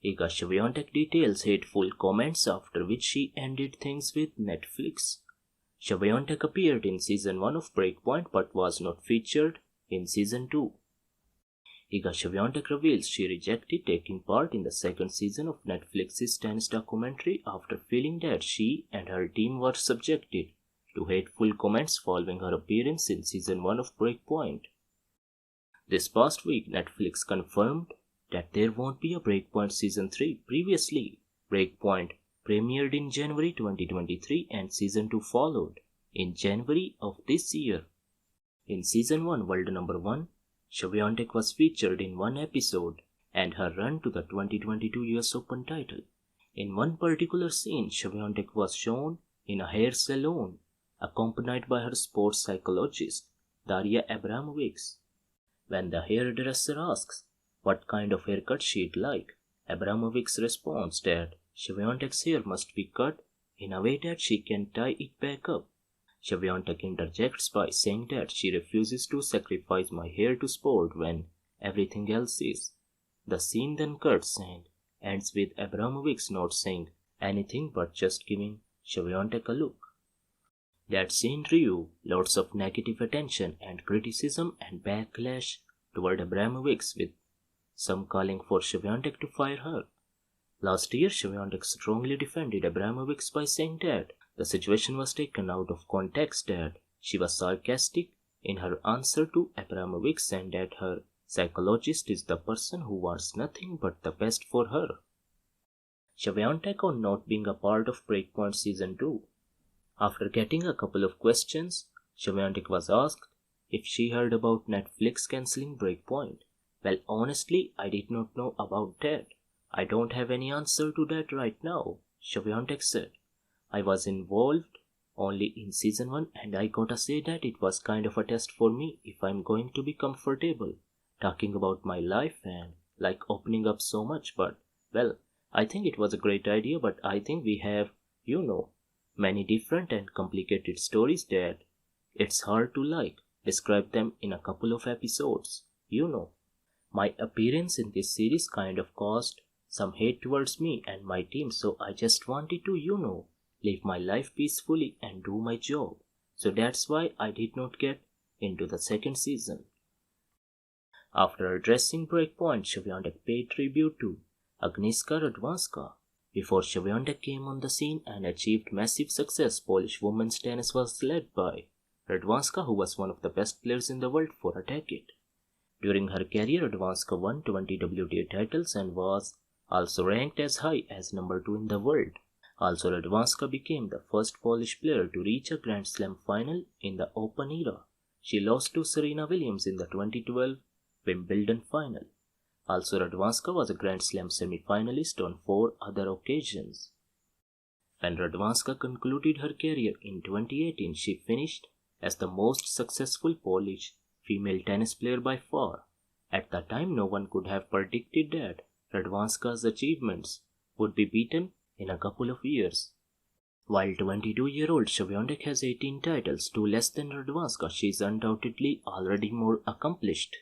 Iga Swiatek details hateful comments after which she ended things with Netflix. Swiatek appeared in season 1 of Breakpoint but was not featured in season 2. Iga Swiatek reveals she rejected taking part in the second season of Netflix's tennis documentary after feeling that she and her team were subjected to hateful comments following her appearance in season 1 of Breakpoint. This past week, Netflix confirmed that there won't be a Breakpoint Season 3. Previously, Breakpoint premiered in January 2023 and Season 2 followed in January of this year. In Season 1, World Number 1, Swiatek was featured in one episode and her run to the 2022 US Open title. In one particular scene, Swiatek was shown in a hair salon, accompanied by her sports psychologist, Daria Abramovics. When the hairdresser asks what kind of haircut she'd like, Abramovics responds that Swiatek's hair must be cut in a way that she can tie it back up. Swiatek interjects by saying that she refuses to sacrifice my hair to sport when everything else is. The scene then cuts and ends with Abramovics not saying anything but just giving Swiatek a look. That scene drew lots of negative attention and criticism and backlash toward Abramovics, with some calling for Swiatek to fire her. Last year, Swiatek strongly defended Abramovics by saying that the situation was taken out of context, that she was sarcastic in her answer to Abramovics and that her psychologist is the person who wants nothing but the best for her. Swiatek on not being a part of Breakpoint Season 2. After getting a couple of questions, Swiatek was asked if she heard about Netflix cancelling Breakpoint. Well, honestly, I did not know about that. I don't have any answer to that right now, Swiatek said. I was involved only in season 1 and I gotta say that it was kind of a test for me if I'm going to be comfortable talking about my life and like opening up so much, but well, I think it was a great idea, but I think we have, many different and complicated stories that it's hard to describe them in a couple of episodes. My appearance in this series kind of caused some hate towards me and my team, so I just wanted to, live my life peacefully and do my job. So that's why I did not get into the second season. After addressing Breakpoint, Swiatek paid tribute to Agnieszka Radwanska. Before Swiatek came on the scene and achieved massive success, Polish women's tennis was led by Radwanska, who was one of the best players in the world for a decade. During her career, Radwanska won 20 WTA titles and was also ranked as high as number 2 in the world. Also, Radwanska became the first Polish player to reach a Grand Slam final in the Open era. She lost to Serena Williams in the 2012 Wimbledon final. Also, Radwanska was a Grand Slam semi-finalist on 4 other occasions. When Radwanska concluded her career in 2018, she finished as the most successful Polish female tennis player by far. At the time, no one could have predicted that Radwanska's achievements would be beaten in a couple of years. While 22-year-old Swiatek has 18 titles, 2 less than Radwanska, she is undoubtedly already more accomplished,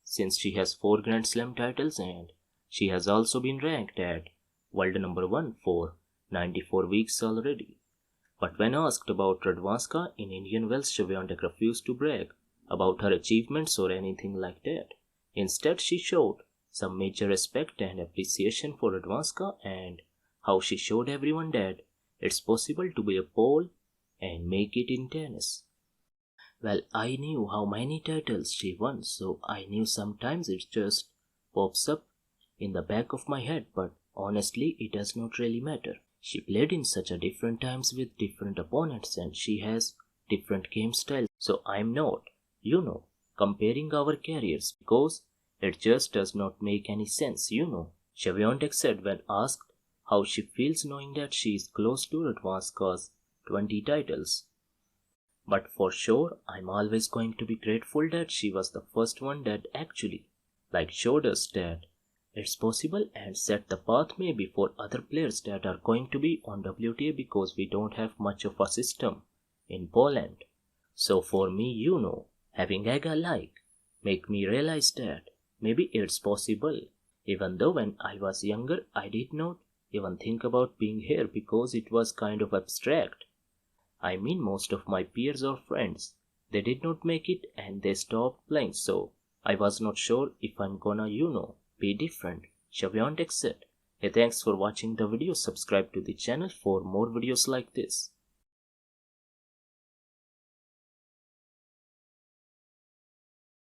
since she has 4 Grand Slam titles and she has also been ranked at world number 1 for 94 weeks already. But when asked about Radwanska in Indian Wells, Swiatek refused to brag about her achievements or anything like that. Instead, she showed some major respect and appreciation for Radwanska and how she showed everyone that it's possible to be a Pole and make it in tennis. Well, I knew how many titles she won, so I knew sometimes it just pops up in the back of my head, but honestly, it does not really matter. She played in such a different times with different opponents and she has different game styles, so I'm not, comparing our careers because it just does not make any sense, Swiatek said when asked how she feels knowing that she is close to Radwanska's 20 titles. But for sure, I'm always going to be grateful that she was the first one that actually showed us that it's possible and set the path maybe for other players that are going to be on WTA, because we don't have much of a system in Poland. So for me, having Iga make me realize that maybe it's possible Even though when I was younger I did not even think about being here because it was kind of abstract. I mean, most of my peers or friends, they did not make it and they stopped playing, so I was not sure if I'm gonna, be different. Swiatek said. Hey, thanks for watching the video. Subscribe to the channel for more videos like this.